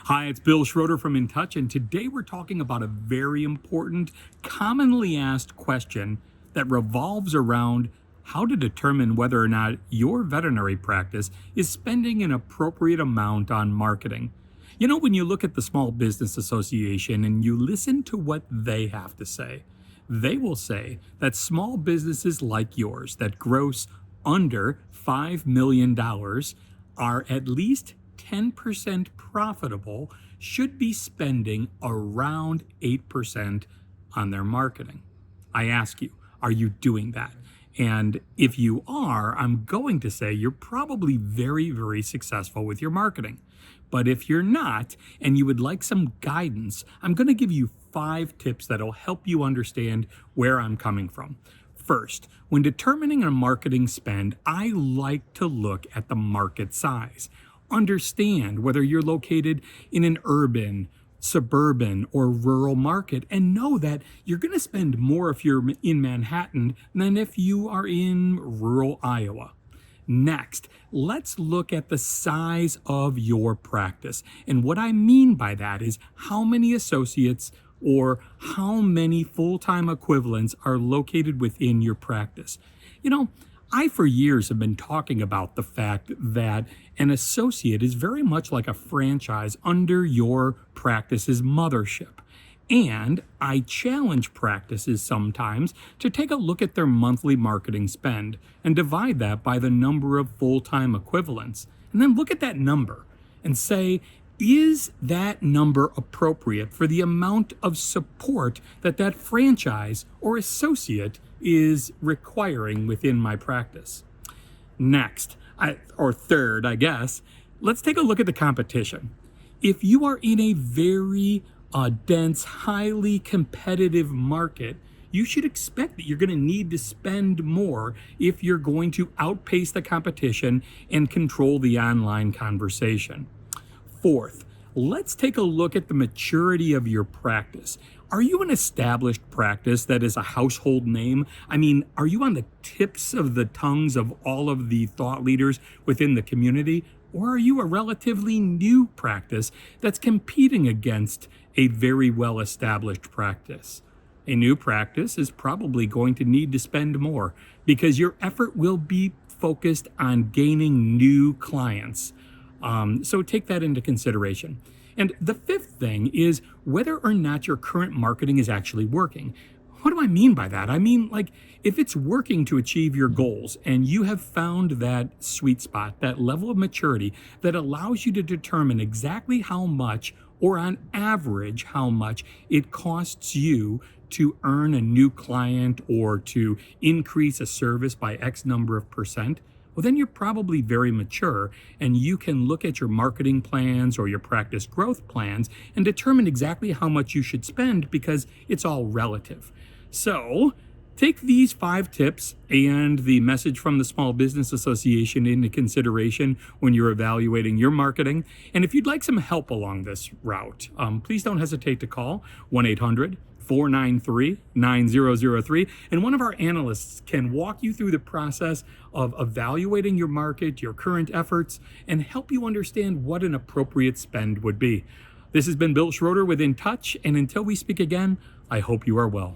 Hi, it's Bill Schroeder from InTouch, and today we're talking about a very important, commonly asked question that revolves around how to determine whether or not your veterinary practice is spending an appropriate amount on marketing. You know, when you look at the Small Business Association and you listen to what they have to say, they will say that small businesses like yours that gross under $5 million are at least 10% profitable should be spending around 8% on their marketing. I ask you, are you doing that? And if you are, I'm going to say you're probably very, very successful with your marketing. But if you're not, and you would like some guidance, I'm going to give you 5 tips that'll help you understand where I'm coming from. First, when determining a marketing spend, I like to look at the market size. Understand whether you're located in an urban, suburban, or rural market, and know that you're going to spend more if you're in Manhattan than if you are in rural Iowa. Next, let's look at the size of your practice. And what I mean by that is how many associates or how many full-time equivalents are located within your practice. You know, I for years have been talking about the fact that an associate is very much like a franchise under your practice's mothership. And I challenge practices sometimes to take a look at their monthly marketing spend and divide that by the number of full-time equivalents. And then look at that number and say, is that number appropriate for the amount of support that that franchise or associate is requiring within my practice? Next, third, I guess, let's take a look at the competition. If you are in a very dense, highly competitive market, you should expect that you're going to need to spend more if you're going to outpace the competition and control the online conversation. Fourth, let's take a look at the maturity of your practice. Are you an established practice that is a household name? I mean, are you on the tips of the tongues of all of the thought leaders within the community? Or are you a relatively new practice that's competing against a very well-established practice? A new practice is probably going to need to spend more because your effort will be focused on gaining new clients. So take that into consideration. And the fifth thing is whether or not your current marketing is actually working. What do I mean by that? I mean, like, if it's working to achieve your goals and you have found that sweet spot, that level of maturity that allows you to determine exactly how much, or on average, how much it costs you to earn a new client or to increase a service by X number of percent, well, then you're probably very mature and you can look at your marketing plans or your practice growth plans and determine exactly how much you should spend because it's all relative. So take these 5 tips and the message from the Small Business Association into consideration when you're evaluating your marketing. And if you'd like some help along this route, please don't hesitate to call 1-800-493-9003, and one of our analysts can walk you through the process of evaluating your market, your current efforts, and help you understand what an appropriate spend would be. This has been Bill Schroeder with InTouch, and until we speak again, I hope you are well.